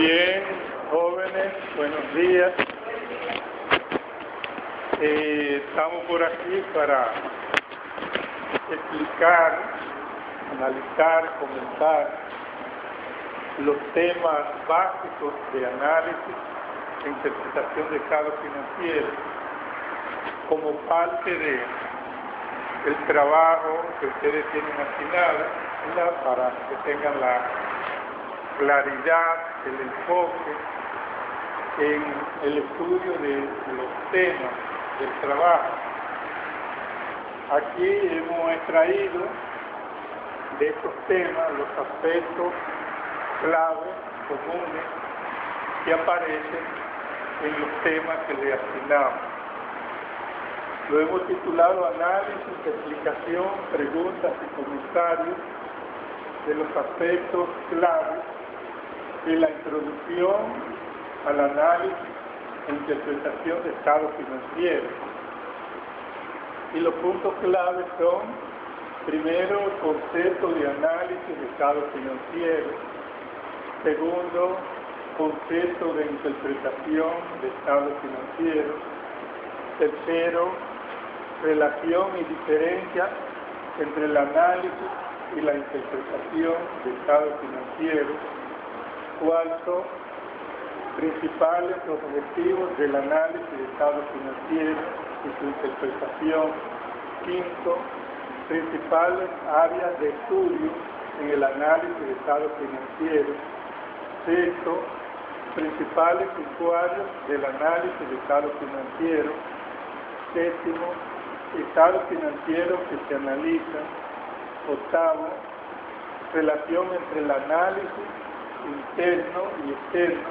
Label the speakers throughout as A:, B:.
A: Bien, jóvenes, buenos días. Estamos por aquí para explicar, analizar, comentar los temas básicos de análisis e interpretación de estados financieros como parte del trabajo que ustedes tienen asignado, ¿verdad? Para que tengan la claridad, el enfoque en el estudio de los temas del trabajo. Aquí hemos extraído de estos temas los aspectos claves, comunes, que aparecen en los temas que le asignamos. Lo hemos titulado Análisis, Explicación, Preguntas y Comentarios de los aspectos claves de la introducción al análisis e interpretación de estados financieros. Y los puntos claves son, primero, el concepto de análisis de estados financieros; segundo, concepto de interpretación de estados financieros; tercero, relación y diferencia entre el análisis y la interpretación de estados financieros; cuarto, principales objetivos del análisis de estados financieros y su interpretación; quinto, principales áreas de estudio en el análisis de estados financieros; sexto, principales usuarios del análisis de estados financieros; séptimo, estados financieros que se analizan; octavo, relación entre el análisis interno y externo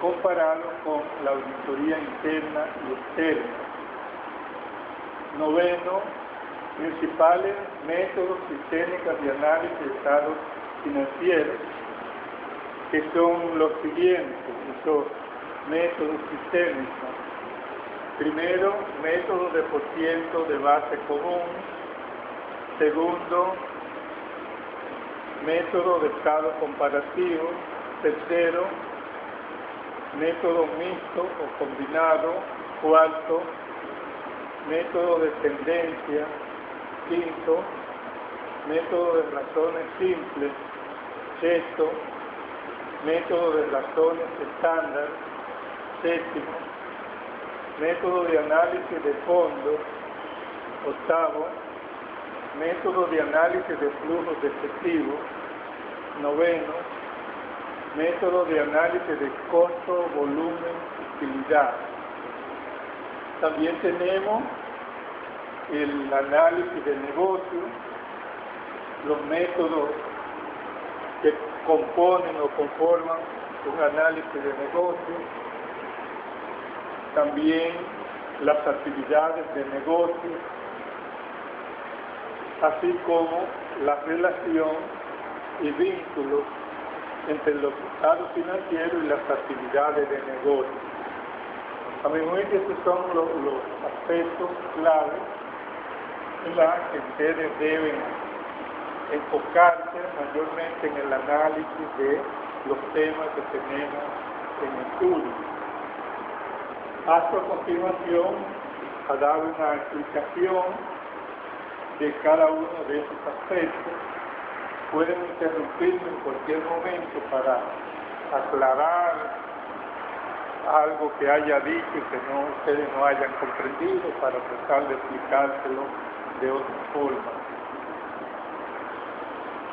A: comparado con la auditoría interna y externa; noveno, principales métodos y técnicas de análisis de estados financieros, que son los siguientes, esos métodos y técnicas. Primero, método de porciento de base común; segundo, método de estado comparativo; tercero, método mixto o combinado; cuarto, método de tendencia; quinto, método de razones simples; sexto, método de razones estándar; séptimo, método de análisis de fondo; octavo, método de análisis de flujos de efectivo; noveno, método de análisis de costo, volumen, utilidad. También tenemos el análisis de negocio, los métodos que componen o conforman un análisis de negocio, también las actividades de negocio, así como la relación y vínculos entre los estados financieros y las actividades de negocio. A mi juicio, estos son los aspectos claves en los que ustedes deben enfocarse mayormente en el análisis de los temas que tenemos en estudio. Paso a continuación a dar una explicación de cada uno de esos aspectos. Pueden interrumpirme en cualquier momento para aclarar algo que haya dicho y que ustedes no hayan comprendido, para tratar de explicárselo de otra forma.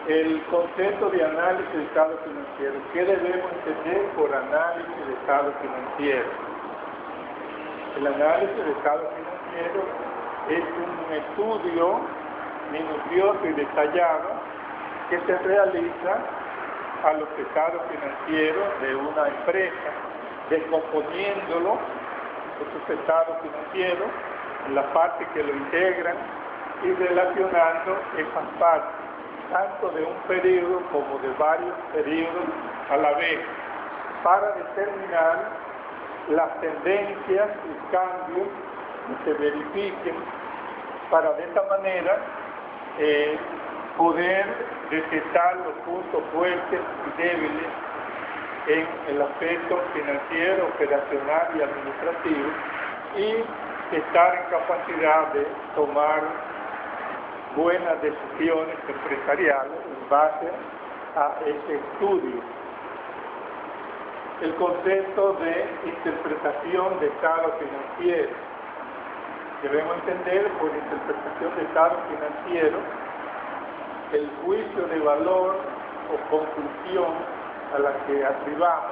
A: El concepto de análisis de estados financieros. ¿Qué debemos entender por análisis de estados financieros? El análisis de estados financieros es un estudio minucioso y detallado que se realiza a los estados financieros de una empresa, descomponiéndolo, esos estados financieros, en la parte que lo integran y relacionando esas partes, tanto de un periodo como de varios periodos a la vez, para determinar las tendencias y cambios que se verifiquen, para de esta manera poder detectar los puntos fuertes y débiles en el aspecto financiero, operacional y administrativo, y estar en capacidad de tomar buenas decisiones empresariales en base a ese estudio. El concepto de interpretación de estado financiero. Debemos entender por interpretación de estado financiero el juicio de valor o conclusión a la que arribamos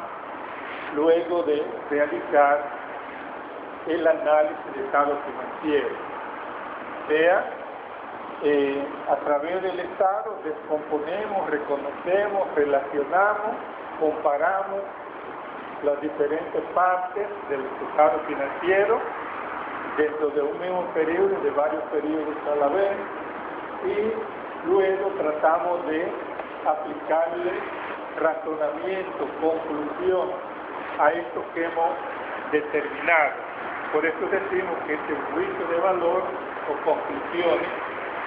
A: luego de realizar el análisis de estado financiero. O sea, a través del estado descomponemos, reconocemos, relacionamos, comparamos las diferentes partes del estado financiero dentro de un mismo periodo, de varios periodos a la vez, y luego tratamos de aplicarle razonamiento, conclusión a esto que hemos determinado. Por eso decimos que este juicio de valor o conclusiones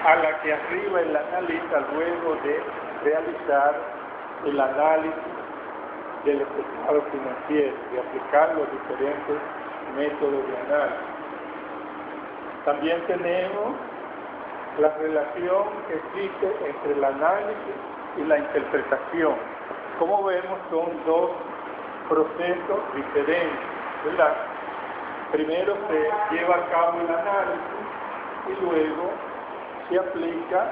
A: a la que arriba el analista luego de realizar el análisis del estado financiero, de aplicar los diferentes métodos de análisis. También tenemos la relación que existe entre el análisis y la interpretación. Como vemos, son dos procesos diferentes, ¿verdad? Primero se lleva a cabo el análisis y luego se aplica,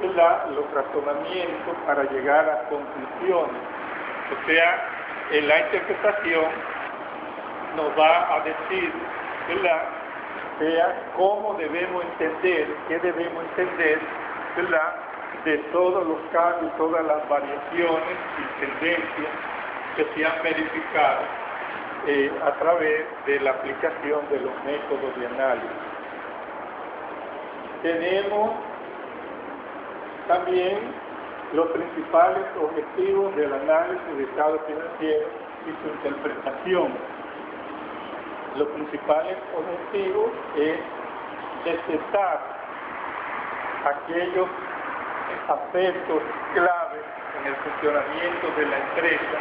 A: ¿verdad?, los razonamientos para llegar a conclusiones. O sea, en la interpretación nos va a decir, ¿verdad?, cómo debemos entender, qué debemos entender, ¿verdad?, de todos los cambios, todas las variaciones y tendencias que se han verificado a través de la aplicación de los métodos de análisis. Tenemos también los principales objetivos del análisis de estado financiero y su interpretación. Los principales objetivos es detectar aquellos aspectos claves en el funcionamiento de la empresa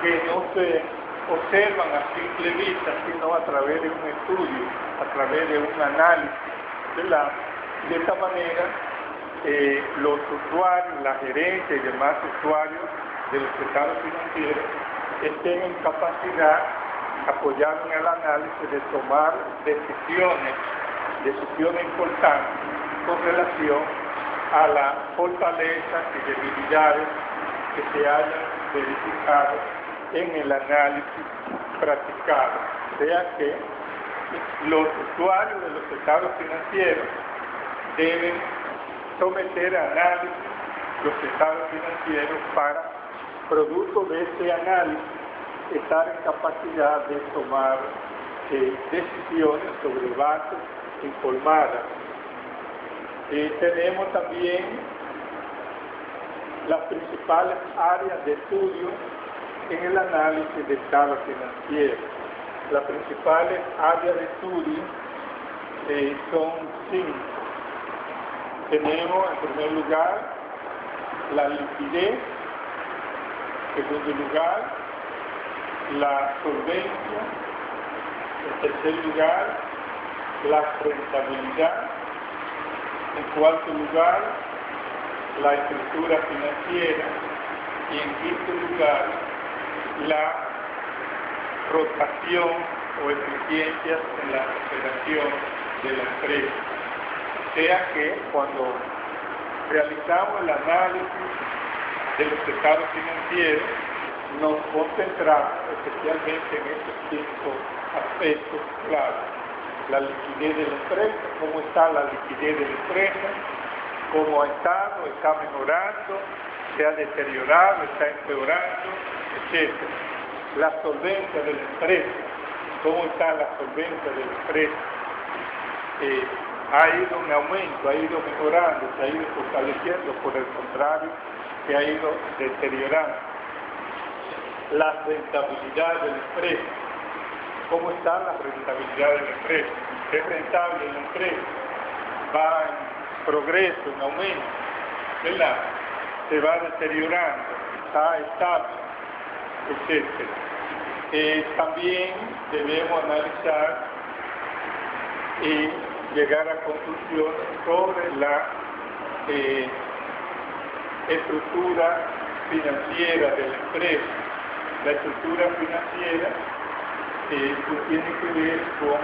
A: que no se observan a simple vista, sino a través de un estudio, a través de un análisis, ¿verdad? De esta manera, los usuarios, la gerencia y demás usuarios de los estados financieros estén en capacidad, apoyados en el análisis, de tomar decisiones importantes con relación a las fortalezas y debilidades que se hayan verificado en el análisis practicado. O sea que los usuarios de los estados financieros deben someter a análisis los estados financieros para, producto de este análisis, estar en capacidad de tomar decisiones sobre bases informadas. Tenemos también las principales áreas de estudio en el análisis de estado financiero. Las principales áreas de estudio son 5. Tenemos en primer lugar la liquidez, en segundo lugar la solvencia, en tercer lugar la rentabilidad, en cuarto lugar la estructura financiera y en quinto lugar la rotación o eficiencias en la operación de la empresa. O sea que cuando realizamos el análisis de los estados financieros, nos concentramos especialmente en estos 5 aspectos claves. La liquidez de la empresa, cómo está la liquidez de la empresa, cómo ha estado, está mejorando, se ha deteriorado, está empeorando, etc. La solvencia de la empresa, cómo está la solvencia de la empresa. Ha ido en aumento, ha ido mejorando, se ha ido fortaleciendo, por el contrario, se ha ido deteriorando. La rentabilidad de la empresa, cómo está la rentabilidad de la empresa, es rentable la empresa, va en progreso, en aumento, ¿verdad? Se va deteriorando, está estable. etc. También debemos analizar y llegar a conclusiones sobre la estructura financiera de la empresa. La estructura financiera tiene que ver con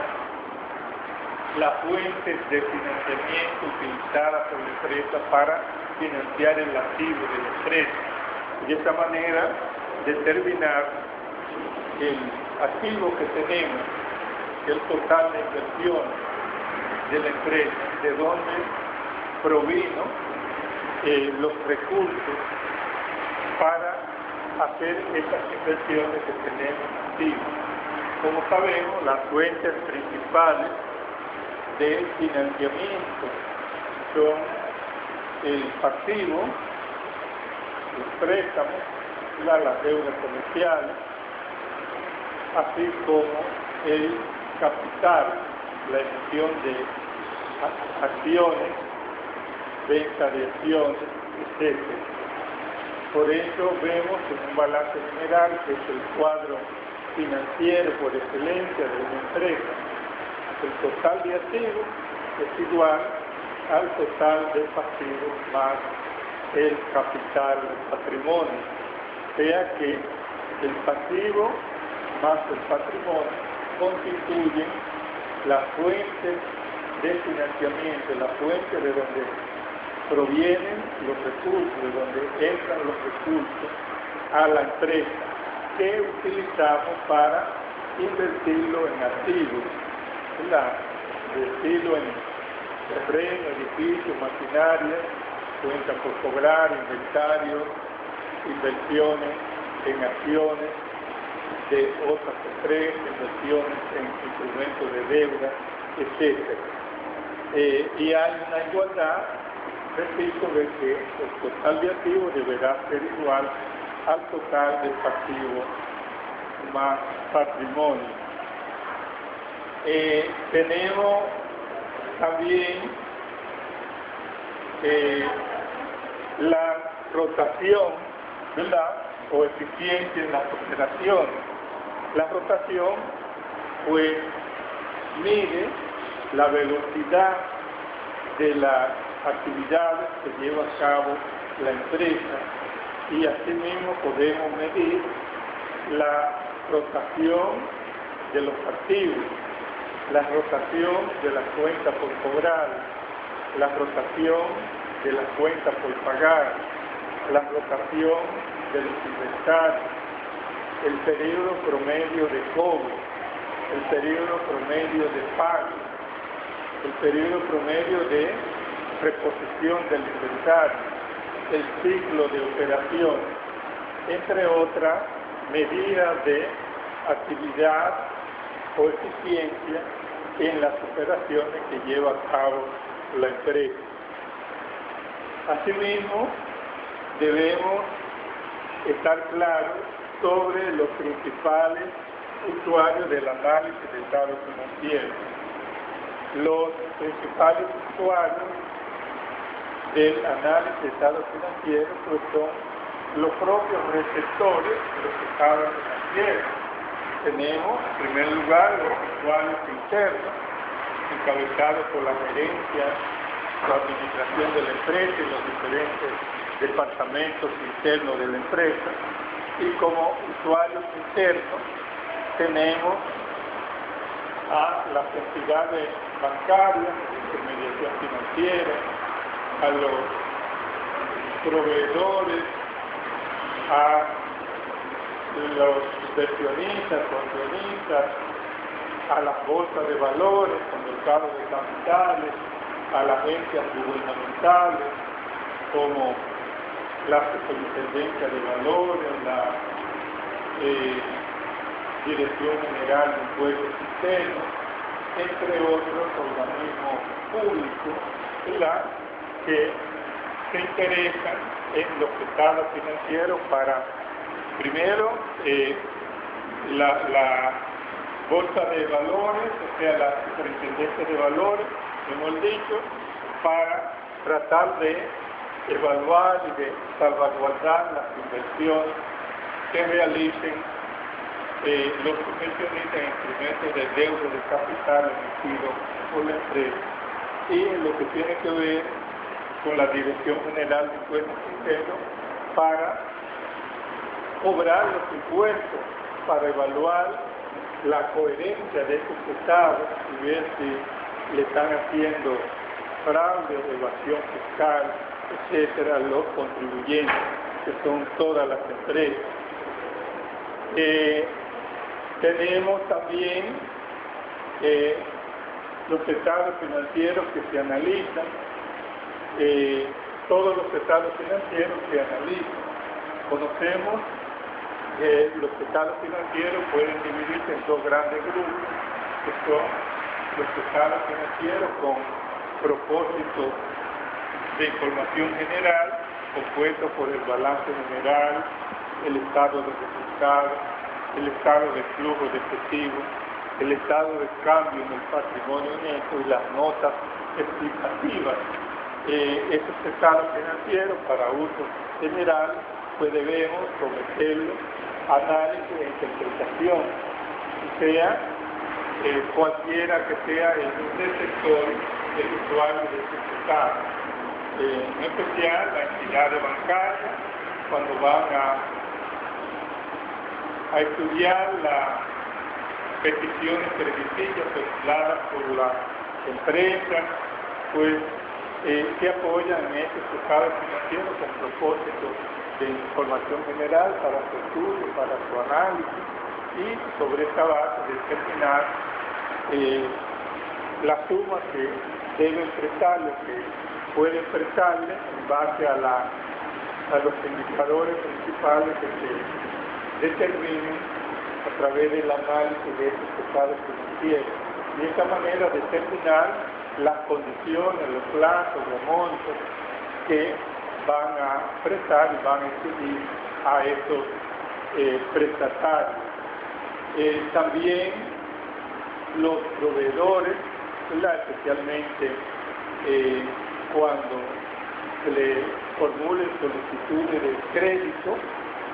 A: las fuentes de financiamiento utilizadas por la empresa para financiar el activo de la empresa. De esta manera, determinar el activo que tenemos, el total de inversiones de la empresa, de dónde provino los recursos para hacer esas inversiones que tenemos activas. Como sabemos, las fuentes principales de financiamiento son el pasivo, los préstamos, las deudas comerciales, así como el capital, la emisión de acciones, venta de acciones, etc. Por eso vemos en un balance general, que es el cuadro financiero por excelencia de una empresa, el total de activos es igual al total de pasivos más el capital, el patrimonio. O sea que el pasivo más el patrimonio constituyen las fuentes de financiamiento, la fuente de donde provienen los recursos, de donde entran los recursos a la empresa, que utilizamos para invertirlo en activos, invertirlo en terreno, edificios, maquinaria, cuentas por cobrar, inventarios, inversiones en acciones de otras empresas, inversiones en instrumentos de deuda, etc. Y hay una igualdad, repito, de que el total de activos deberá ser igual al total del pasivo más patrimonio. Tenemos también la rotación, ¿verdad?, o eficiencia en las operaciones. La rotación, pues, mide la velocidad de las actividades que lleva a cabo la empresa, y asimismo podemos medir la rotación de los activos, la rotación de las cuentas por cobrar, la rotación de las cuentas por pagar, la rotación de los inventarios, el periodo promedio de cobro, el periodo promedio de pago, el periodo promedio de reposición del inventario, el ciclo de operaciones, entre otras medidas de actividad o eficiencia en las operaciones que lleva a cabo la empresa. Asimismo, debemos estar claros sobre los principales usuarios del análisis de estados financieros. Los principales usuarios del análisis de estados financieros pues son los propios receptores de los estados financieros. Tenemos, en primer lugar, los usuarios internos, encabezados por la gerencia, la administración de la empresa y los diferentes departamentos internos de la empresa. Y como usuarios internos tenemos a las entidades bancarias, intermediación financiera, a los proveedores, a los inversionistas, accionistas, a las bolsas de valores, con mercados de capitales, a las agencias gubernamentales, como la Superintendencia de Valores, la Dirección General de Impuestos Internos, entre otros organismos públicos, ¿verdad?, que se interesan en los estados financieros para, primero, la bolsa de valores, o sea, la superintendencia de valores, hemos dicho, para tratar de evaluar y de salvaguardar las inversiones se realicen los profesionistas en instrumentos de deuda de capital emitidos por la empresa, y en lo que tiene que ver con la Dirección General de Impuestos Internos para cobrar los impuestos, para evaluar la coherencia de estos estados y ver si le están haciendo fraude, evasión fiscal, etcétera, los contribuyentes, que son todas las empresas. Tenemos también los estados financieros que se analizan, todos los estados financieros se analizan. Conocemos que los estados financieros pueden dividirse en dos grandes grupos, que son los estados financieros con propósito de información general, compuestos por el balance general, el estado de resultados, el estado de flujo de efectivo, el estado de cambio en el patrimonio neto y las notas explicativas. Estos estados financieros para uso general pues debemos someterlos a análisis e interpretación, sea cualquiera que sea el sector del usuario de estos estados. En especial la entidad bancaria, cuando van a estudiar las peticiones crediticias formuladas por las empresas, pues se apoyan en estos estados financieros con propósito de información general para su estudio, para su análisis, y sobre esta base determinar la suma que deben prestarle, que pueden prestarle en base a los indicadores principales que se determinen a través del análisis de estos estados financieros. Y de esta manera determinar las condiciones, los plazos, los montos que van a prestar y van a exigir a estos prestatarios. También los proveedores, ¿verdad? Especialmente cuando se le formulen solicitudes de crédito,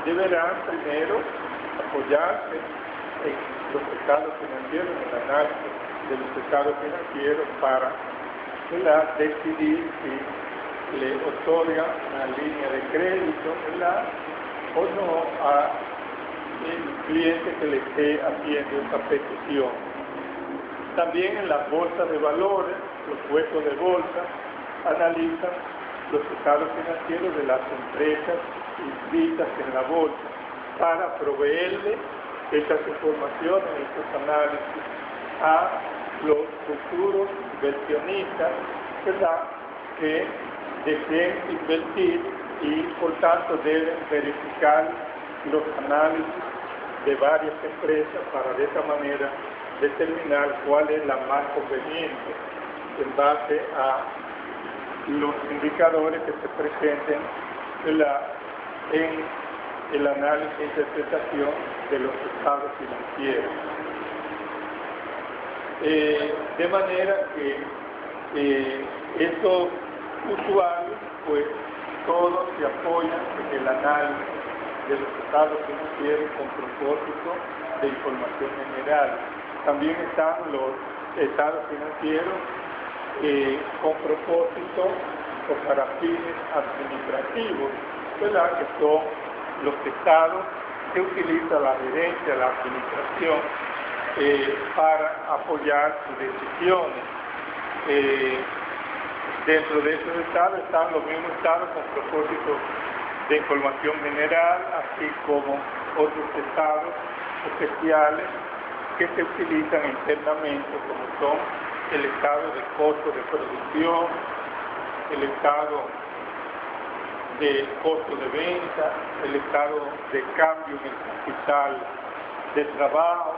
A: deberán primero apoyarse en los estados financieros, en el análisis de los estados financieros para, ¿verdad?, decidir si le otorga una línea de crédito, ¿verdad?, o no al cliente que le esté haciendo esa petición. También en las bolsas de valores, los puestos de bolsa analizan los estados financieros de las empresas inscritas en la bolsa para proveerle estas informaciones, estos análisis a los futuros inversionistas, ¿verdad?, que deseen invertir y por tanto deben verificar los análisis de varias empresas para de esa manera determinar cuál es la más conveniente en base a los indicadores que se presenten en el análisis e interpretación de los estados financieros. De manera que estos usuarios, pues todos se apoyan en el análisis de los estados financieros con propósito de información general. También están los estados financieros con propósito o para fines administrativos, ¿verdad?, que son los estados que utiliza la gerencia, la administración, para apoyar sus decisiones. Dentro de esos estados están los mismos estados con propósito de información general, así como otros estados especiales que se utilizan internamente, como son el estado de costo de producción, el estado de costo de venta, el estado de cambio en el capital de trabajo,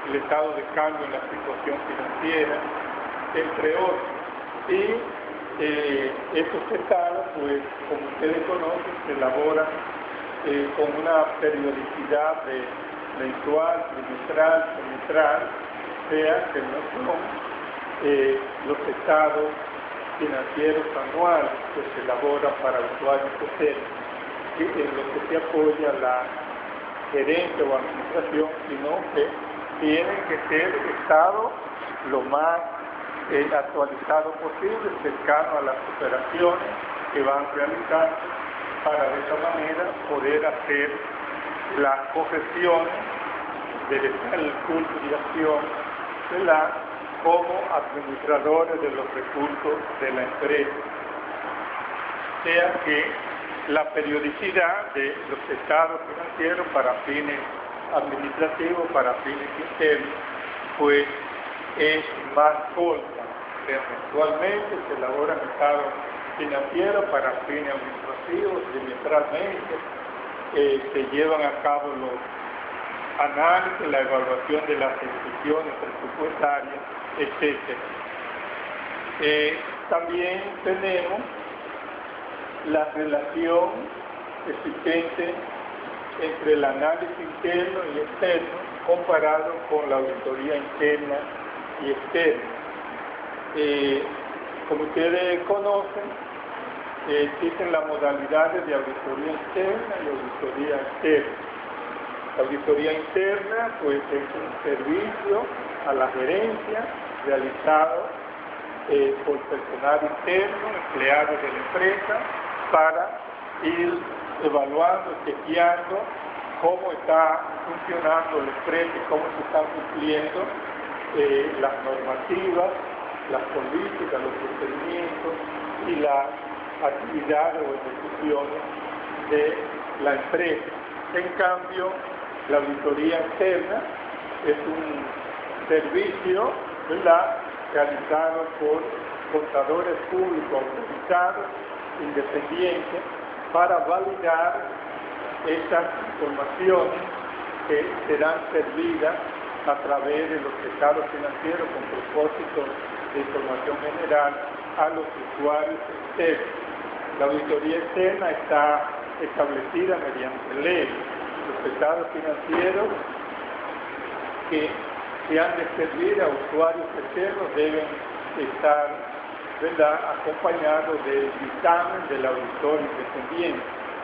A: el estado de cambio en la situación financiera, entre otros. Y estos estados, pues, como ustedes conocen, se elaboran con una periodicidad mensual, trimestral, semestral, sea que no son los estados financieros anuales que se elaboran para usuarios terceros, y en lo que se apoya gerencia o administración, sino que tienen que ser estados lo más actualizado posible, cercano a las operaciones que van realizando, para de esa manera poder hacer las correcciones del curso de acción, ¿verdad?, como administradores de los recursos de la empresa. O sea que la periodicidad de los estados financieros para fines administrativos, para fines internos, pues es más corta. Mensualmente se elaboran estados financieros para fines administrativos, trimestralmente se llevan a cabo los análisis, la evaluación de las ejecuciones presupuestarias, etc. También tenemos la relación existente entre el análisis interno y externo comparado con la auditoría interna y externa. Como ustedes conocen, existen las modalidades de auditoría interna y auditoría externa. La auditoría interna, pues, es un servicio a la gerencia realizado por personal interno, empleados de la empresa, para ir evaluando, chequeando cómo está funcionando la empresa y cómo se están cumpliendo las normativas, las políticas, los procedimientos y las actividades o ejecuciones de la empresa. En cambio, la auditoría externa es un servicio, ¿verdad?, realizado por contadores públicos autorizados, independientes, para validar estas informaciones que serán servidas a través de los estados financieros con propósito de información general a los usuarios externos. La auditoría externa está establecida mediante ley. Los estados financieros que se han de servir a usuarios externos deben estar, ¿verdad?, acompañados del dictamen del auditor independiente,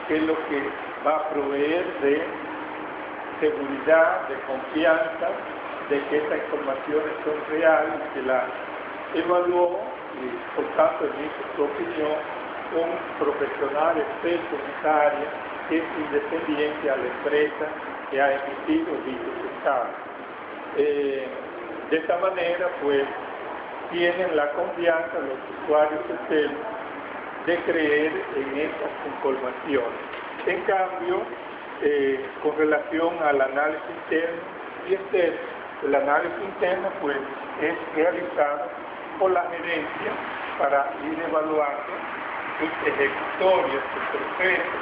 A: que es lo que va a proveer de seguridad, de confianza, de que estas informaciones son reales, que las evaluó y por tanto emite su opinión un profesional experto en esa área que es independiente a la empresa que ha emitido dichos estados. De esta manera, pues, tienen la confianza los usuarios externos de creer en estas informaciones. En cambio, con relación al análisis interno y externo, el análisis interno, pues, es realizado por la gerencia para ir evaluando sus ejecutorias, sus procesos,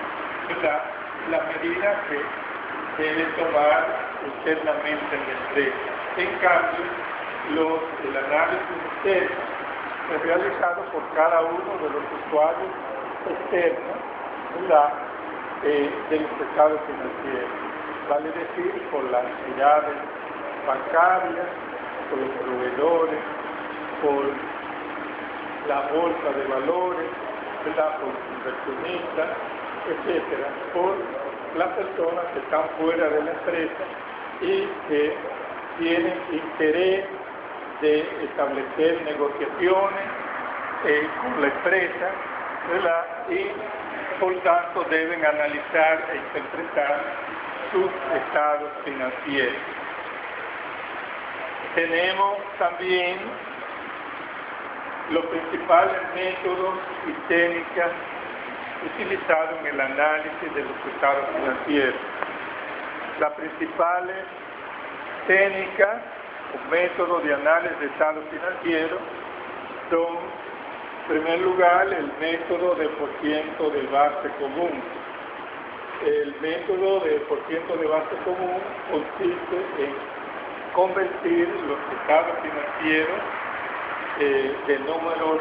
A: ¿verdad?, las medidas que debe tomar internamente en la empresa. En cambio, el análisis externo es realizado por cada uno de los usuarios externos, ¿verdad?, de los estados financieros. Vale decir, por las entidades bancarias, por los proveedores, por la bolsa de valores, ¿verdad?, por los inversionistas, etcétera, por las personas que están fuera de la empresa y que tienen interés de establecer negociaciones con la empresa, ¿verdad?, y por tanto deben analizar e interpretar sus estados financieros. Tenemos también los principales métodos y técnicas utilizados en el análisis de los estados financieros. Las principales técnicas o métodos de análisis de estados financieros son, en primer lugar, el método de porciento de base común. El método de porciento de base común consiste en convertir los estados financieros de números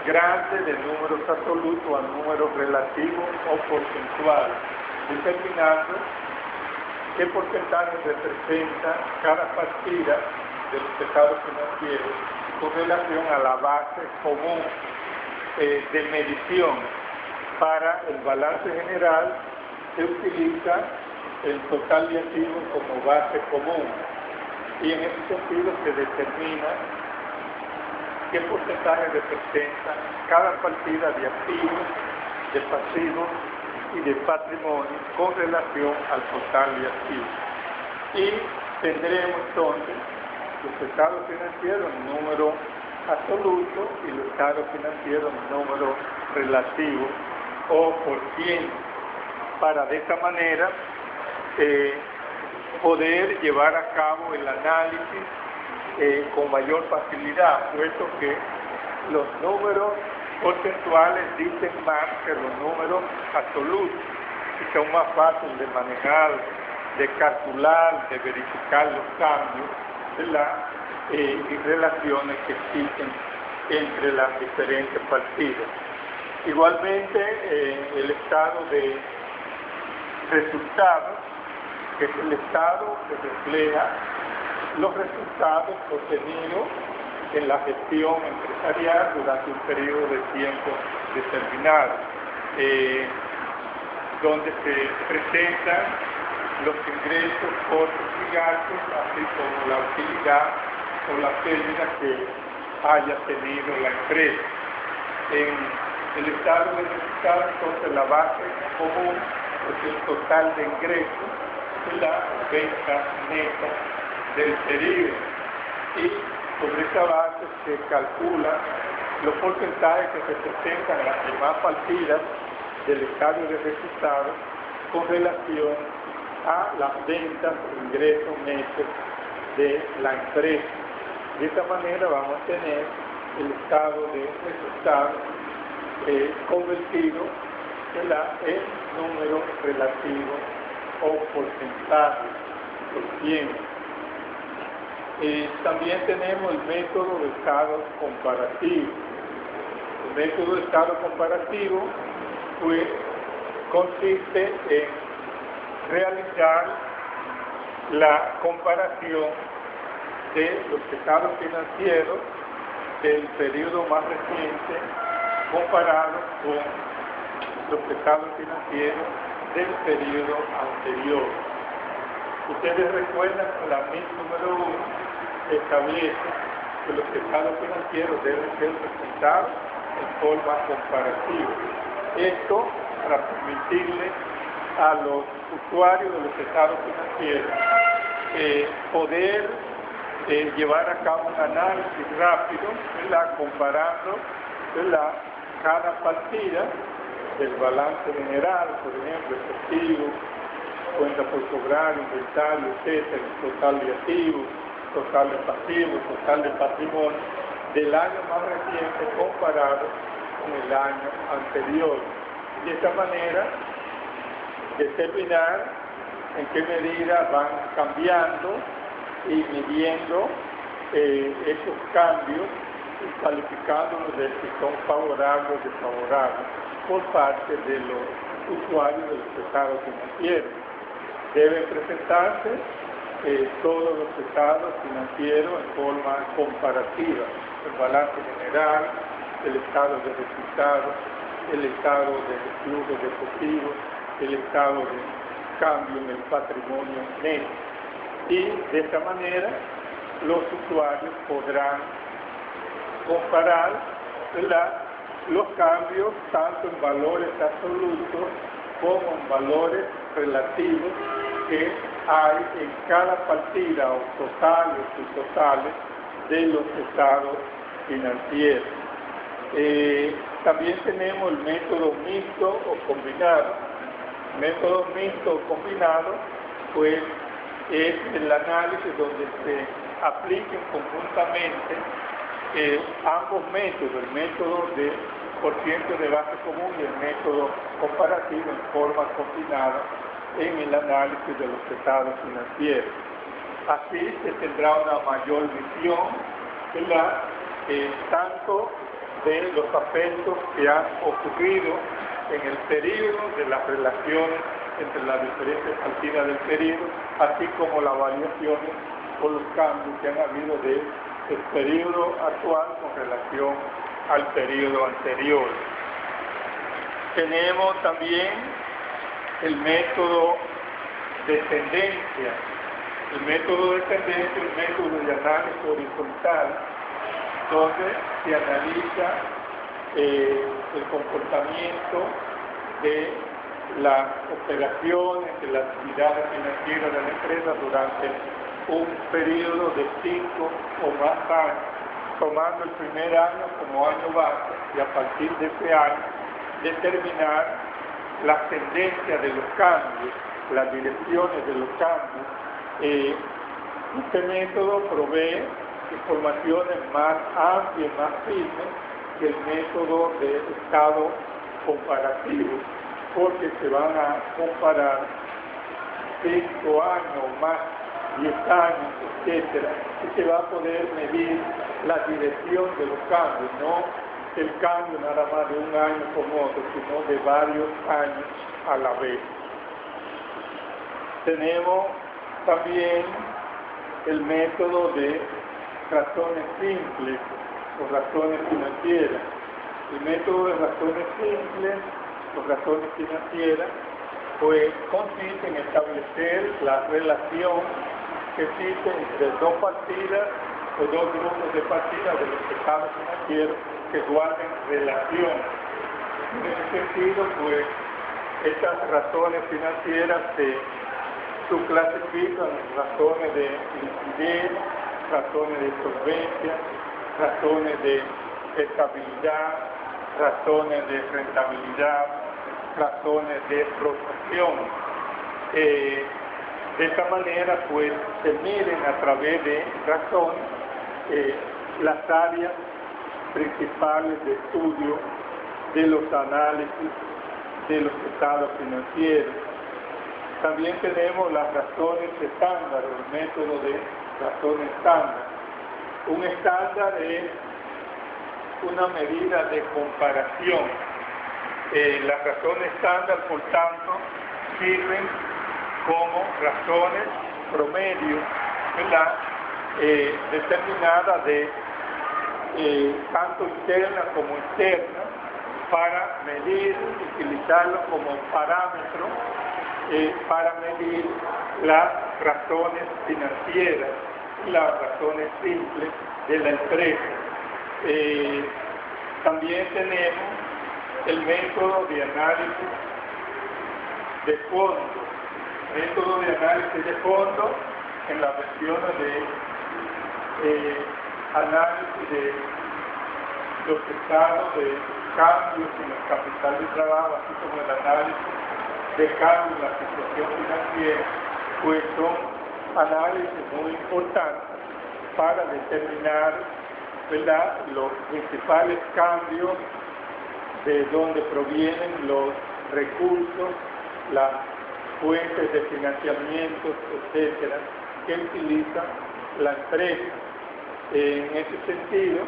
A: grandes, de números absolutos, a números relativos o porcentuales, determinando qué porcentaje representa cada partida de los estados financieros con relación a la base común de medición. Para el balance general se utiliza el total de activos como base común, y en ese sentido se determina qué porcentaje representa cada partida de activos, de pasivos y de patrimonio con relación al total de activos. Y tendremos entonces los estados financieros en número absoluto y los estados financieros en número relativo o por ciento, para de esta manera poder llevar a cabo el análisis con mayor facilidad, puesto que los números porcentuales dicen más que los números absolutos y son más fáciles de manejar, de calcular, de verificar los cambios, ¿verdad? Y relaciones que existen entre las diferentes partidas. Igualmente, el estado de resultados, que es el estado que refleja los resultados obtenidos en la gestión empresarial durante un periodo de tiempo determinado, donde se presentan los ingresos, costos y gastos, así como la utilidad o la pérdida que haya tenido la empresa. En el estado de resultados, entonces, la base común es el total de ingresos y la venta neta del periodo. Y sobre esa base se calculan los porcentajes que representan las demás partidas del estado de resultados con relación a las ventas o ingresos netos de la empresa. De esta manera vamos a tener el estado de resultados convertido en número relativo o porcentaje por ciento. También tenemos el método de estado comparativo. El método de estado comparativo pues consiste en realizar la comparación de los estados financieros del periodo más reciente comparado con los estados financieros del periodo anterior. Ustedes recuerdan que la MIS número 1 establece que los estados financieros deben ser presentados en forma comparativa. Esto para permitirle a los usuarios de los estados financieros poder llevar a cabo un análisis rápido, ¿verdad? Comparando, ¿verdad?, cada partida del balance general, por ejemplo, efectivo, cuenta por cobrar, inventario, etcétera, total de activos, total de pasivos, total de patrimonio, del año más reciente comparado con el año anterior. De esta manera, determinar en qué medida van cambiando y midiendo esos cambios y calificándolos de si son favorables o desfavorables por parte de los usuarios de los estados financieros. Deben presentarse todos los estados financieros en forma comparativa: el balance general, el estado de resultados, el estado de flujos efectivos, el estado de cambio en el patrimonio neto. Y de esta manera los usuarios podrán comparar, ¿verdad?, los cambios tanto en valores absolutos como en valores relativos que hay en cada partida o totales y totales de los estados financieros. También tenemos el método mixto o combinado. El método mixto o combinado pues es el análisis donde se apliquen conjuntamente ambos métodos, el método de porciento de base común y el método comparativo en forma combinada en el análisis de los estados financieros. Así se tendrá una mayor visión, ¿verdad?, tanto de los aspectos que han ocurrido en el periodo, de las relaciones entre las diferentes partidas del periodo, así como las variaciones o los cambios que han habido del periodo actual con relación al periodo anterior. Tenemos también el método de tendencia. El método de tendencia es un método de análisis horizontal, donde se analiza el comportamiento de las operaciones, de las actividades financieras de la empresa durante un periodo de 5 o más años, tomando el primer año como año base y a partir de ese año determinar las tendencias de los cambios, las direcciones de los cambios. Este método provee informaciones más amplias, más firmes que el método de estado comparativo, porque se van a comparar 5 años o más, 10 años, etcétera, y se va a poder medir la dirección de los cambios, no el cambio nada más de un año con otro, sino de varios años a la vez. Tenemos también el método de razones simples o razones financieras. El método de razones simples o razones financieras pues consiste en establecer la relación que existe entre dos partidas o dos grupos de partidas de los estados financieros que guarden relación. En ese sentido, pues, estas razones financieras se subclasifican en razones de liquidez, razones de solvencia, razones de estabilidad, razones de rentabilidad, razones de proporción. De esta manera, pues, se miden a través de razones las áreas principales de estudio de los análisis de los estados financieros. También tenemos las razones estándar, el método de razones estándar. Un estándar es una medida de comparación. Las razones estándar, por tanto, sirven como razones promedio, ¿verdad? Determinadas de tanto interna como externa, para medir, utilizarlo como parámetro para medir las razones financieras y las razones simples de la empresa. También tenemos el método de análisis de fondo. Método de análisis de fondo en las versiones de análisis de los estados de cambios en el capital de trabajo, así como el análisis de cambio en la situación financiera, pues son análisis muy importantes para determinar, ¿verdad?, los principales cambios de dónde provienen los recursos, las fuentes de financiamiento, etcétera, que utiliza la empresa. En ese sentido,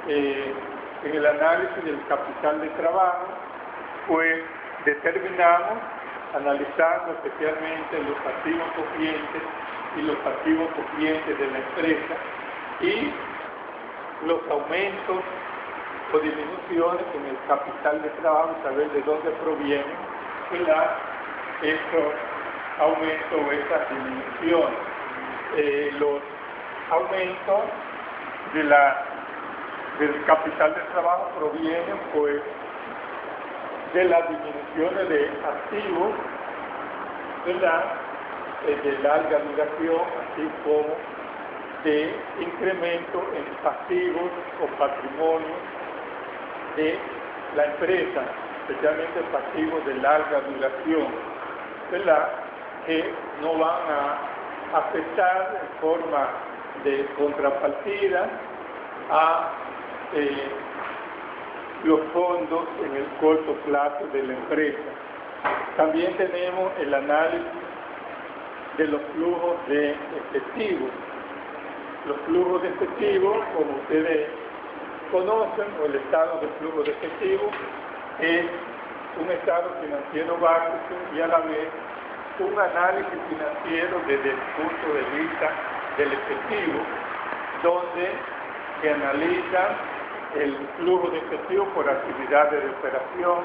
A: en el análisis del capital de trabajo, pues determinamos, analizando especialmente los activos cogientes y los activos cogientes de la empresa y los aumentos o disminuciones en el capital de trabajo, saber de dónde provienen, ¿verdad?, estos aumentos o estas disminuciones. Los aumentos del capital de trabajo provienen, pues, de las disminuciones de activos, ¿verdad?, de larga duración, así como de incremento en pasivos o patrimonio de la empresa, especialmente pasivos de larga duración, ¿verdad?, que no van a afectar en forma de contrapartida a los fondos en el corto plazo de la empresa. También tenemos el análisis de los flujos de efectivo. Los flujos de efectivo, como ustedes conocen, o el estado de flujo de efectivo, es un estado financiero básico y a la vez un análisis financiero desde el punto de vista del efectivo, donde se analiza el flujo de efectivo por actividades de operación,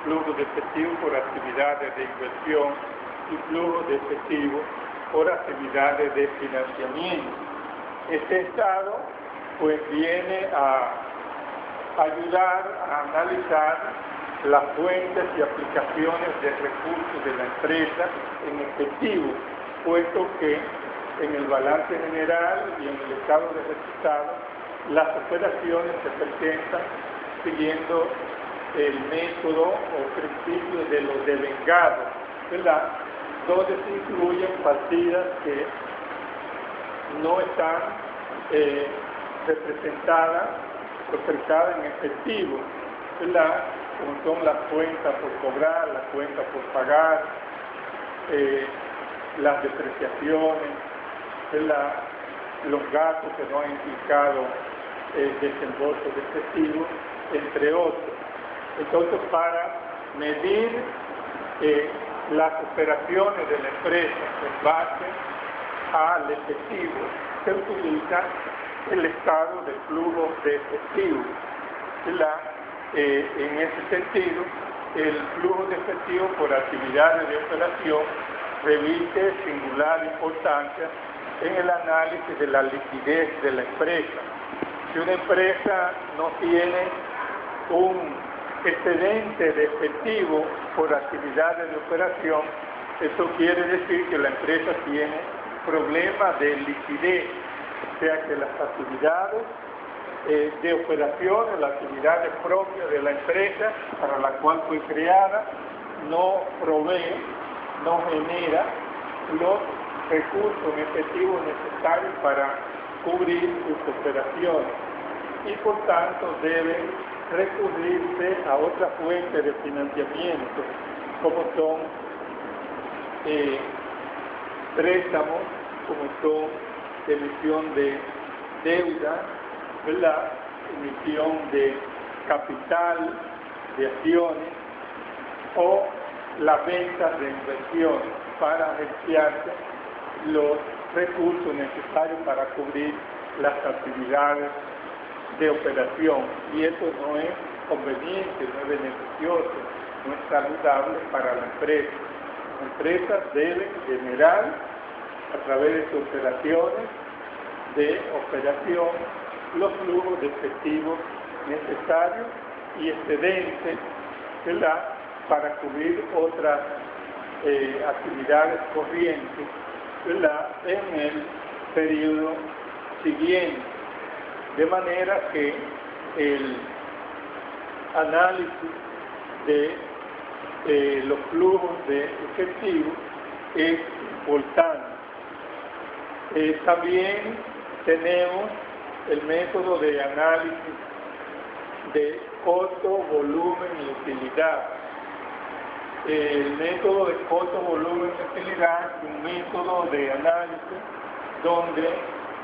A: flujo de efectivo por actividades de inversión y flujo de efectivo por actividades de financiamiento. Este estado pues viene a ayudar a analizar las fuentes y aplicaciones de recursos de la empresa en efectivo, puesto que en el balance general y en el estado de resultados las operaciones se presentan siguiendo el método o principio de los devengados, ¿verdad? Donde se incluyen partidas que no están representadas en efectivo, ¿verdad? Como son las cuentas por cobrar, las cuentas por pagar, las depreciaciones, ¿verdad? Los gastos que no han implicado desembolso de efectivo, entre otros. Entonces, para medir las operaciones de la empresa en base al efectivo, se utiliza el estado de flujo de efectivo. En ese sentido, el flujo de efectivo por actividades de operación reviste singular importancia en el análisis de la liquidez de la empresa. Si una empresa no tiene un excedente de efectivo por actividades de operación, eso quiere decir que la empresa tiene problemas de liquidez, o sea que las actividades de operaciones, las actividades propias de la empresa para la cual fue creada, no provee, no genera los recursos efectivos necesarios para cubrir sus operaciones y por tanto debe recurrirse a otra fuente de financiamiento como son préstamos, como son emisión de deuda, ¿verdad? Emisión de capital, de acciones o la venta de inversiones para gerenciarse los recursos necesarios para cubrir las actividades de operación. Y eso no es conveniente, no es beneficioso, no es saludable para la empresa. Las empresas deben generar a través de sus operaciones de operación los flujos de efectivo necesarios y excedentes, ¿verdad?, para cubrir otras actividades corrientes, ¿verdad?, en el periodo siguiente. De manera que el análisis de los flujos de efectivo es importante. También tenemos el método de análisis de costo, volumen y utilidad. El método de costo, volumen y utilidad es un método de análisis donde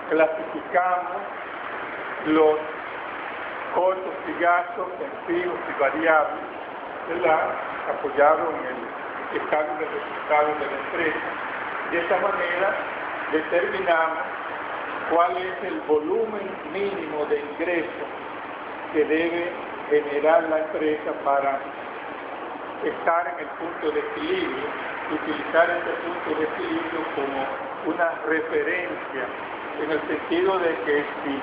A: clasificamos los costos y gastos fijos y variables, ¿verdad?, apoyados en el estado de resultados de la empresa. De esta manera determinamos cuál es el volumen mínimo de ingresos que debe generar la empresa para estar en el punto de equilibrio, utilizar este punto de equilibrio como una referencia, en el sentido de que si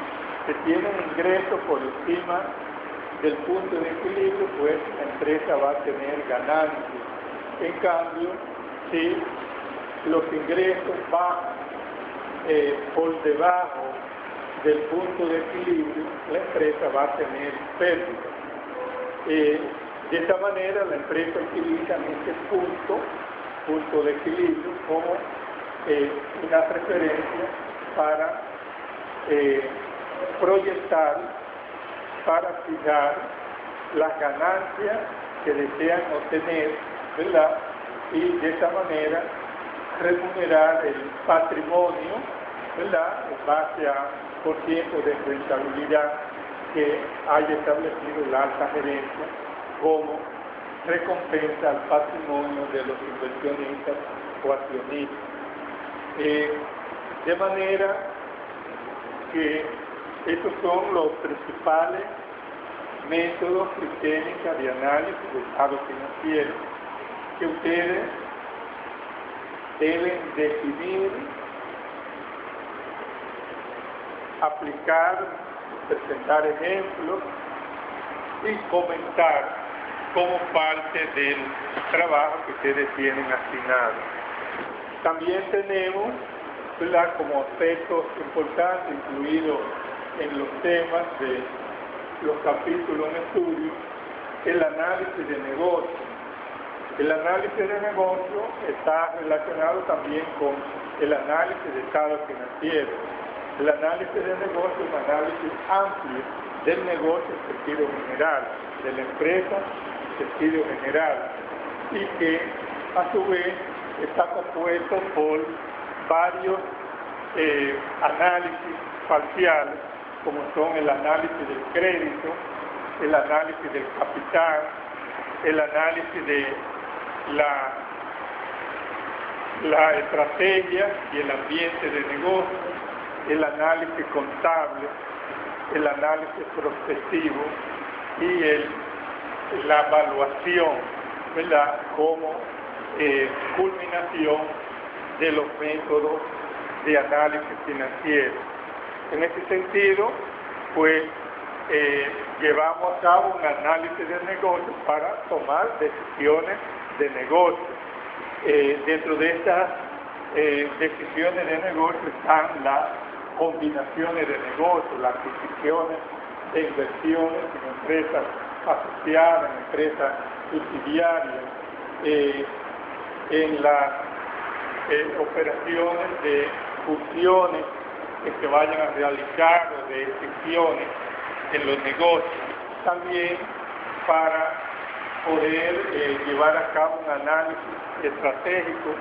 A: se tienen ingresos por encima del punto de equilibrio, pues la empresa va a tener ganancias. En cambio, si los ingresos bajan por debajo del punto de equilibrio, la empresa va a tener pérdidas. De esta manera, la empresa utiliza este punto de equilibrio, como una referencia para proyectar, para fijar las ganancias que desean obtener, ¿verdad?, y de esta manera remunerar el patrimonio, ¿verdad?, en base a por ciento de rentabilidad que haya establecido la alta gerencia como recompensa al patrimonio de los inversionistas o accionistas. De manera que estos son los principales métodos y técnicas de análisis de estado financiero que ustedes deben decidir aplicar, presentar ejemplos y comentar como parte del trabajo que ustedes tienen asignado. También tenemos, ¿verdad?, como aspectos importantes incluidos en los temas de los capítulos en estudio, el análisis de negocio. El análisis de negocio está relacionado también con el análisis de estado financiero. El análisis de negocio es un análisis amplio del negocio en sentido general, de la empresa en sentido general, y que a su vez está compuesto por varios análisis parciales, como son el análisis del crédito, el análisis del capital, el análisis de la estrategia y el ambiente de negocio, el análisis contable, el análisis prospectivo y la evaluación, ¿verdad?, como culminación de los métodos de análisis financiero. En ese sentido, pues llevamos a cabo un análisis de negocio para tomar decisiones de negocio. Dentro de estas decisiones de negocio están las combinaciones de negocio, las adquisiciones de inversiones en empresas asociadas, en empresas subsidiarias, en las operaciones de fusiones que se vayan a realizar o de excepciones en los negocios. También para poder llevar a cabo un análisis estratégico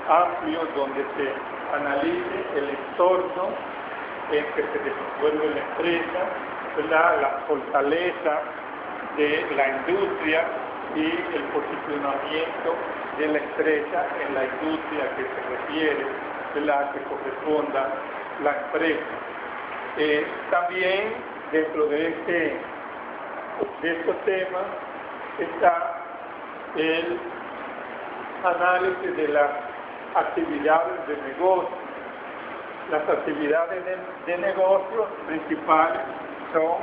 A: amplio donde se analice el entorno en que se desenvuelve la empresa, ¿verdad?, la fortaleza de la industria y el posicionamiento de la empresa en la industria que se refiere, ¿verdad?, que corresponda la empresa. También dentro de estos temas está el análisis de las actividades de negocio. Las actividades de negocio principales son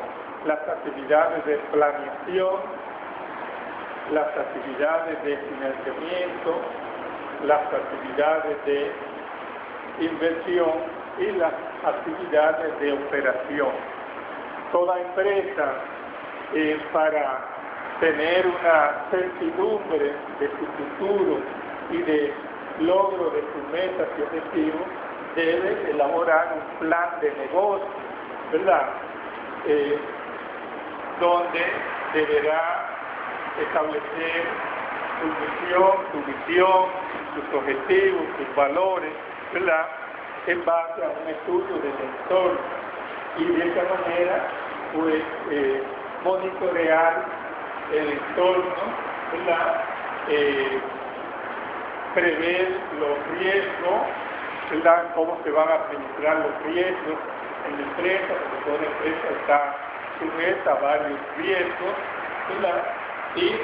A: las actividades de planeación, las actividades de financiamiento, las actividades de inversión y las actividades de operación. Toda empresa, para tener una certidumbre de su futuro y de logro de sus metas y objetivos, debe elaborar un plan de negocio, ¿verdad?, donde deberá establecer su visión, sus objetivos, sus valores, ¿verdad?, en base a un estudio del entorno, y de esa manera pues monitorear el entorno, ¿verdad?, prever los riesgos, ¿verdad?, cómo se van a administrar los riesgos en la empresa, porque toda empresa está sujeta a varios riesgos, ¿verdad?, y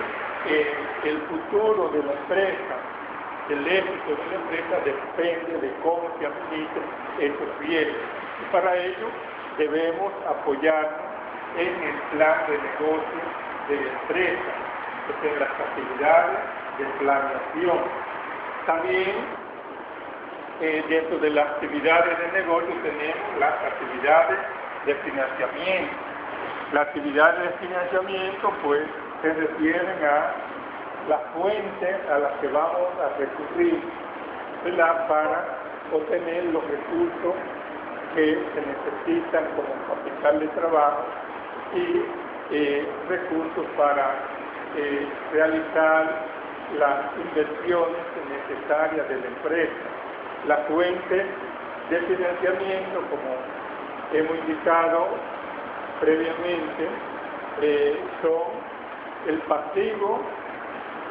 A: el futuro de la empresa, el éxito de la empresa depende de cómo se administren esos riesgos. Y para ello debemos apoyarnos en el plan de negocio de la empresa, que son las actividades de planeación. También dentro de las actividades de negocio tenemos las actividades de financiamiento. Las actividades de financiamiento pues se refieren a las fuentes a las que vamos a recurrir, ¿verdad?, para obtener los recursos que se necesitan como capital de trabajo y recursos para realizar las inversiones necesarias de la empresa. Las fuentes de financiamiento, como hemos indicado previamente, son el pasivo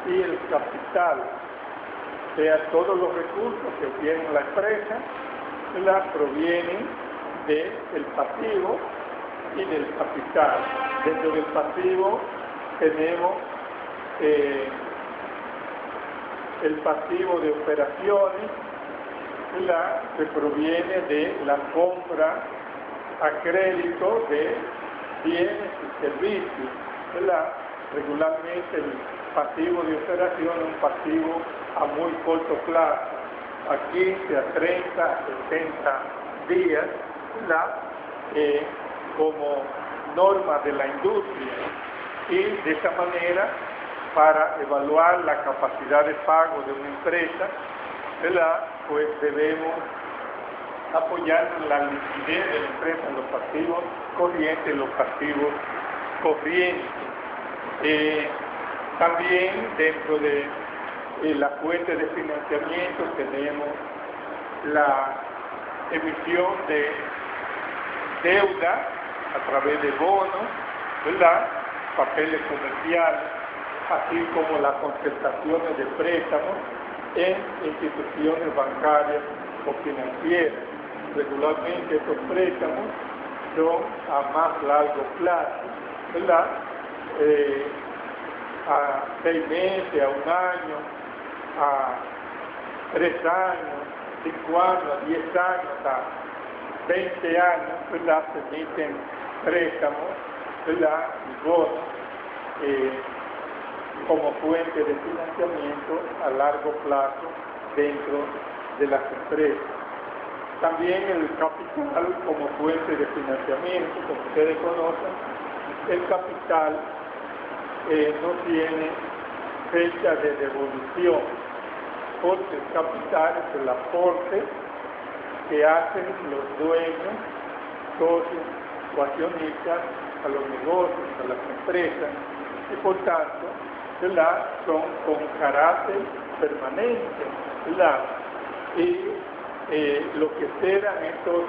A: y el capital, o sea, todos los recursos que obtiene la empresa, ¿verdad?, provienen del pasivo y del capital. Dentro del pasivo tenemos el pasivo de operaciones, ¿verdad?, que proviene de la compra a crédito de bienes y servicios, ¿verdad? Regularmente el pasivo de operación es un pasivo a muy corto plazo, a 15, a 30, a 60 días, ¿verdad?, como norma de la industria. Y de esa manera, para evaluar la capacidad de pago de una empresa, ¿verdad?, pues debemos apoyar la liquidez de la empresa en los pasivos corrientes y los pasivos corrientes. También dentro de la fuente de financiamiento tenemos la emisión de deuda a través de bonos, ¿verdad?, papeles comerciales, así como las concentraciones de préstamos en instituciones bancarias o financieras. Regularmente estos préstamos son a más largo plazo, ¿verdad?, a 6 meses, a 1 año, a 3 años, 5 años, a 10 años, a 20 años, ¿verdad?, se emiten préstamos, ¿verdad?, y bonos como fuente de financiamiento a largo plazo dentro de las empresas. También el capital como fuente de financiamiento, como ustedes conocen, el capital no tiene fecha de devolución, porque el capital es el aporte que hacen los dueños, socios o accionistas a los negocios, a las empresas, y por tanto, ¿verdad?, son con carácter permanente, ¿verdad? Y lo que esperan estos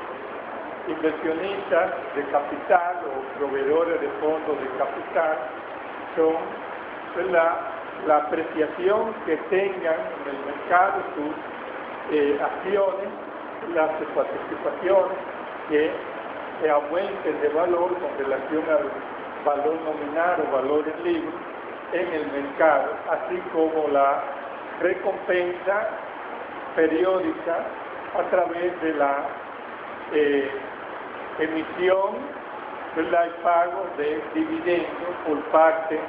A: inversionistas de capital o proveedores de fondos de capital son, ¿verdad?, la apreciación que tengan en el mercado sus acciones, sus participaciones, que aumenten de valor con relación al valor nominal o valor en libros en el mercado, así como la recompensa periódica a través de la emisión, ¿verdad?, y pago de dividendos por parte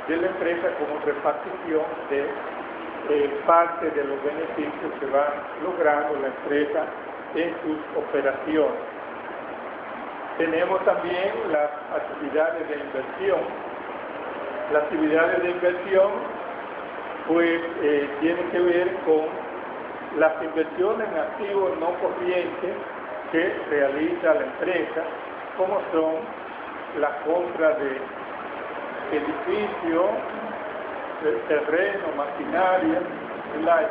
A: de la empresa como repartición de parte de los beneficios que va logrando la empresa en sus operaciones. Tenemos también las actividades de inversión. Las actividades de inversión pues tienen que ver con las inversiones en activos no corrientes que realiza la empresa, como son la compra de edificios, terreno, maquinaria,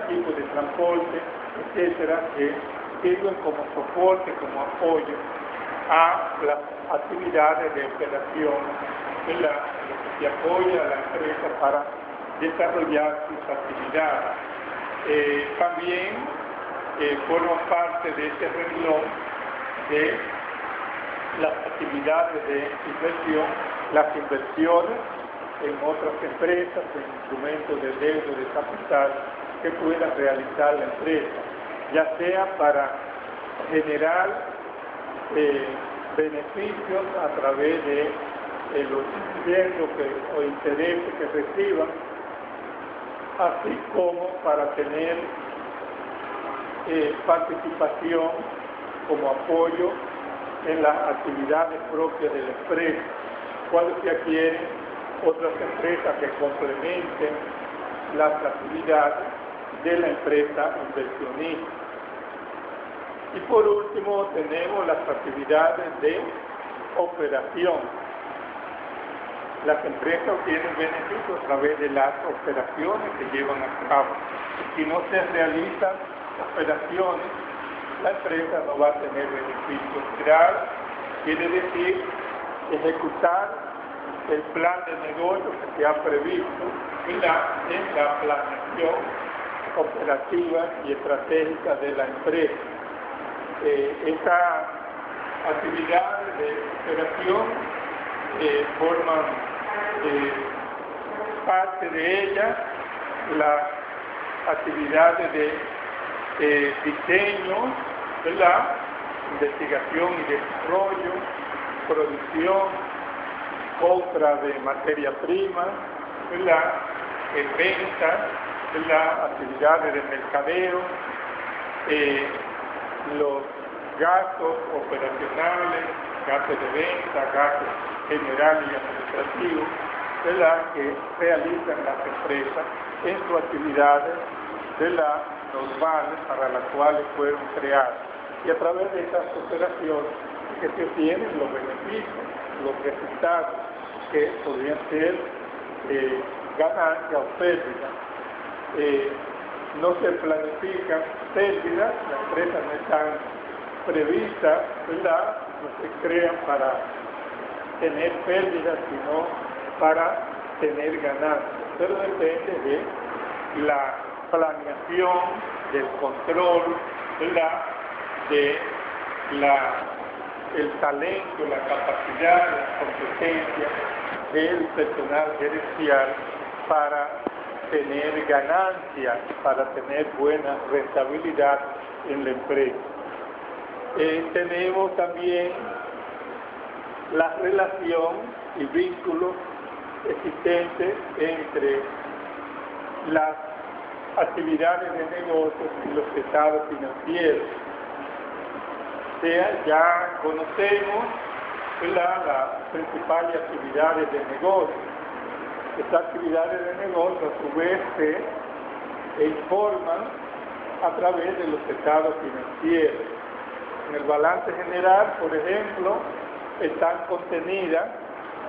A: equipos de transporte, etcétera, que sirven como soporte, como apoyo a las actividades de operación, en lo que se apoya a la empresa para desarrollar sus actividades. También forman parte de este renglón de las actividades de inversión, las inversiones en otras empresas, en instrumentos de deuda de capital que pueda realizar la empresa, ya sea para generar beneficios a través de los dividendos o intereses que reciban, así como para tener participación como apoyo en las actividades propias de la empresa, cuando se adquieren otras empresas que complementen las actividades de la empresa inversionista. Y por último tenemos las actividades de operación. Las empresas obtienen beneficios a través de las operaciones que llevan a cabo. Si no se realizan operaciones, la empresa no va a tener beneficios. Crear quiere decir ejecutar el plan de negocio que se ha previsto en la planeación operativa y estratégica de la empresa. Estas actividades de operación forman parte de ella la actividades de diseño, ¿verdad? Investigación y desarrollo, producción, compra de materia prima, ¿verdad? Venta, ¿verdad? Actividades de mercadeo, los gastos operacionales, gastos de venta, gastos generales y administrativos, ¿verdad? Que realizan las empresas en sus actividades, ¿verdad? Normales para las cuales fueron creadas. Y a través de esas operaciones que se obtienen los beneficios, los resultados, que podrían ser ganancias o pérdidas. No se planifican pérdidas, las empresas no están previstas, ¿verdad? No se crean para tener pérdidas, sino para tener ganancias. Pero depende de la planeación, del control, ¿verdad? De el talento, la capacidad, la competencia del personal gerencial para tener ganancias, para tener buena rentabilidad en la empresa. Tenemos también la relación y vínculos existentes entre las actividades de negocios y los estados financieros. O sea, ya conocemos, ¿verdad?, las principales actividades de negocio. Estas actividades de negocio a su vez se informan a través de los estados financieros. En el balance general, por ejemplo, están contenidas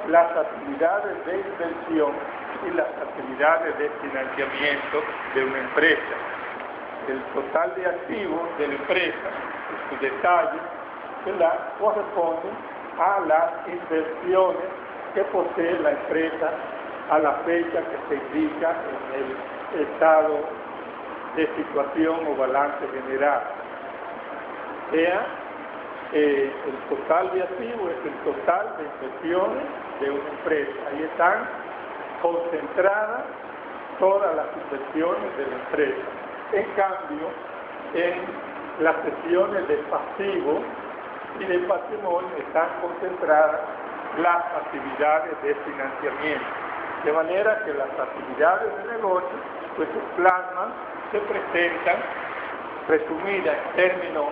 A: las actividades de inversión y las actividades de financiamiento de una empresa. El total de activos de la empresa, sus detalles, ¿verdad?, corresponden a las inversiones que posee la empresa a la fecha que se indica en el estado de situación o balance general. O sea, el total de activos es el total de inversiones de una empresa. Ahí están concentradas todas las inversiones de la empresa. En cambio, en las secciones de pasivos y de patrimonio están concentradas las actividades de financiamiento. De manera que las actividades de negocio pues se plasman, se presentan resumidas en términos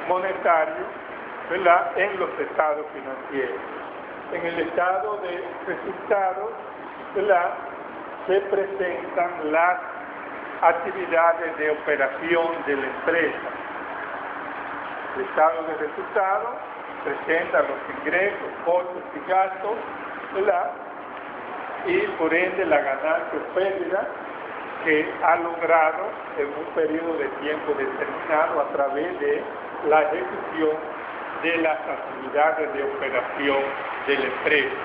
A: monetarios, ¿verdad?, en los estados financieros. En el estado de resultados, ¿verdad?, se presentan las actividades de operación de la empresa. El estado de resultados presenta los ingresos, costos y gastos, ¿verdad?, y por ende la ganancia o pérdida que ha logrado en un periodo de tiempo determinado a través de la ejecución de las actividades de operación de la empresa.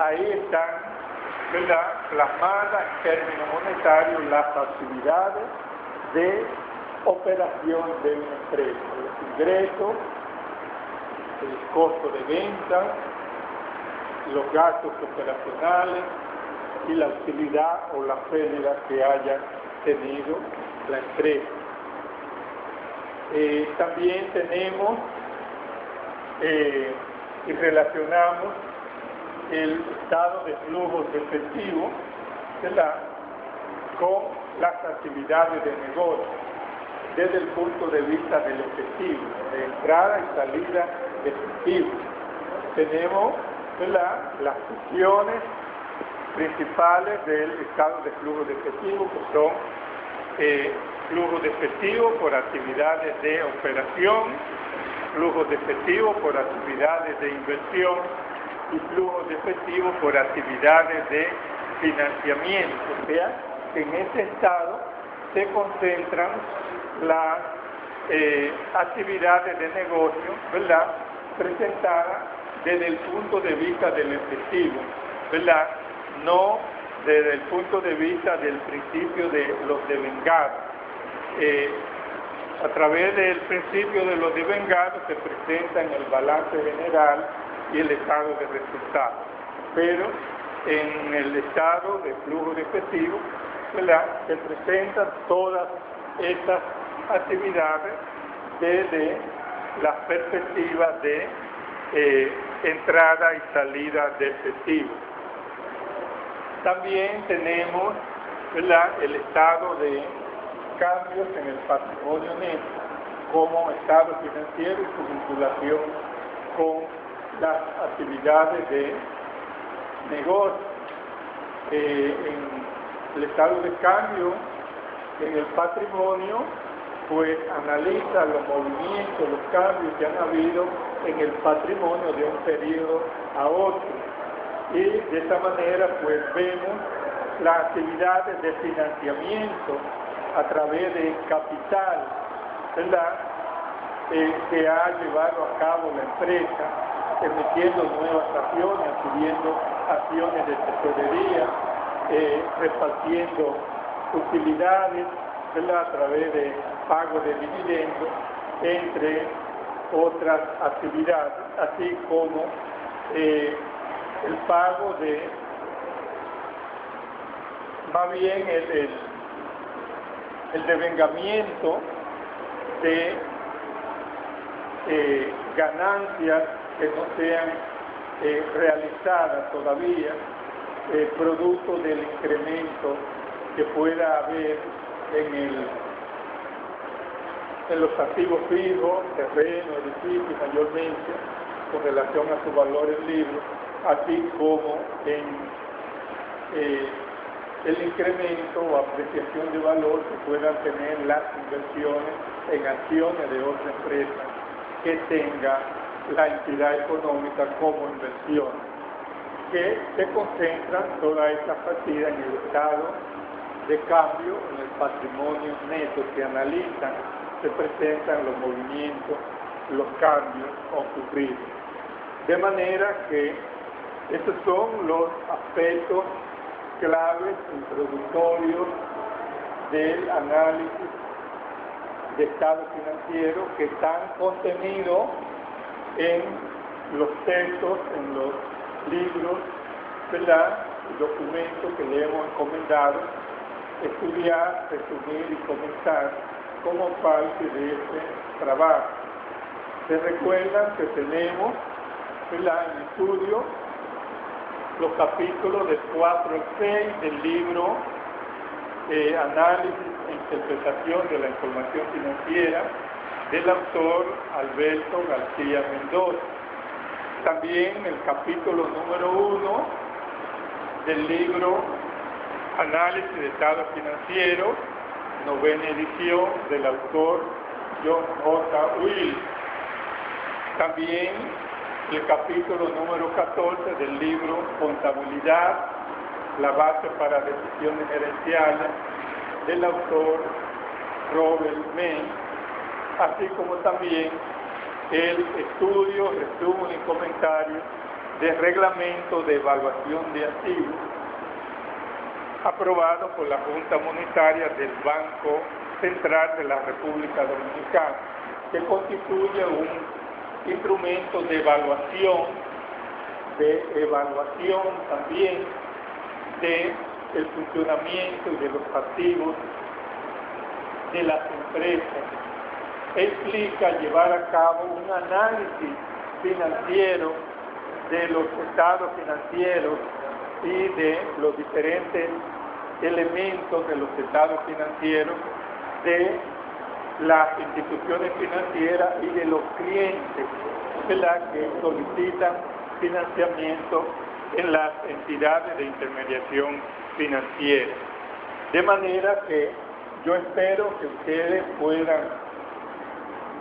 A: Ahí están, ¿verdad?, plasmadas en términos monetarios las actividades de operación de una empresa, los ingresos, el costo de venta, los gastos operacionales y la utilidad o la pérdida que haya tenido la empresa. También tenemos y relacionamos el estado de flujos de efectivo, ¿verdad?, con las actividades de negocio desde el punto de vista del efectivo, de entrada y salida de efectivo. Tenemos, ¿verdad?, las funciones principales del estado de flujo de efectivo, que son flujo de efectivo por actividades de operación, flujo de efectivo por actividades de inversión y flujo de efectivo por actividades de financiamiento. O sea, que en ese estado se concentran las actividades de negocio, ¿verdad?, presentadas desde el punto de vista del efectivo, ¿verdad?, no desde el punto de vista del principio de los devengados. A través del principio de los devengados se presentan el balance general y el estado de resultados. Pero en el estado de flujo de efectivo ¿verdad?, se presentan todas estas actividades desde las perspectivas de entrada y salida de efectivo. También tenemos, ¿verdad?, el estado de cambios en el patrimonio neto como estado financiero y su vinculación con las actividades de negocio. En el estado de cambio en el patrimonio, pues analiza los movimientos, los cambios que han habido en el patrimonio de un periodo a otro. Y de esta manera, pues vemos las actividades de financiamiento a través de capital, ¿verdad?, que ha llevado a cabo la empresa, emitiendo nuevas acciones, adquiriendo acciones de tesorería, repartiendo utilidades, ¿verdad?, a través de pago de dividendos, entre otras actividades, así como el pago de, más bien el devengamiento de ganancias que no sean realizadas todavía, producto del incremento que pueda haber en los activos fijos, terreno, edificios, mayormente, con relación a su valor en libros, así como en el incremento o apreciación de valor que puedan tener las inversiones en acciones de otra empresa que tenga la entidad económica como inversión, que se concentran todas estas partidas en el estado de cambio, en el patrimonio neto que analizan, se presentan los movimientos, los cambios ocurridos. De manera que estos son los aspectos claves introductorios del análisis de estado financiero que están contenidos en los textos, en los libros, ¿verdad?, documentos que le hemos encomendado estudiar, resumir y comentar como parte de este trabajo. Se recuerdan que tenemos, ¿verdad?, en estudio los capítulos del 4 al 6 del libro Análisis e Interpretación de la Información Financiera del autor Alberto García Mendoza. También el capítulo número 1 del libro Análisis de Estado Financiero, novena edición, del autor John J. Will. También el capítulo número 14 del libro Contabilidad, la base para decisiones gerenciales, del autor Robert May, así como también el estudio, resumen y comentario del reglamento de evaluación de activos aprobado por la Junta Monetaria del Banco Central de la República Dominicana, que constituye un instrumento de evaluación también del funcionamiento y de los activos de las empresas. Implica llevar a cabo un análisis financiero de los estados financieros y de los diferentes elementos de los estados financieros de las instituciones financieras y de los clientes, ¿verdad?, que solicitan financiamiento en las entidades de intermediación financiera. De manera que yo espero que ustedes puedan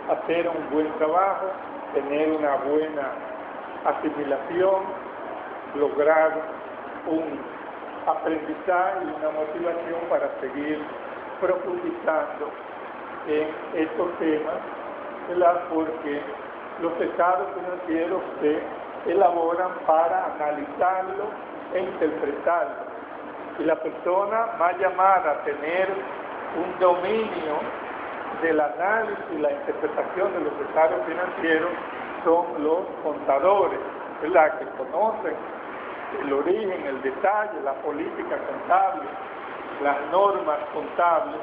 A: hacer un buen trabajo, tener una buena asimilación, lograr un aprendizaje y una motivación para seguir profundizando en estos temas, ¿verdad?, porque los estados financieros se elaboran para analizarlo e interpretarlo. Y la persona más llamada a tener un dominio del análisis y la interpretación de los estados financieros son los contadores, ¿verdad?, que conocen el origen, el detalle, la política contable las normas contables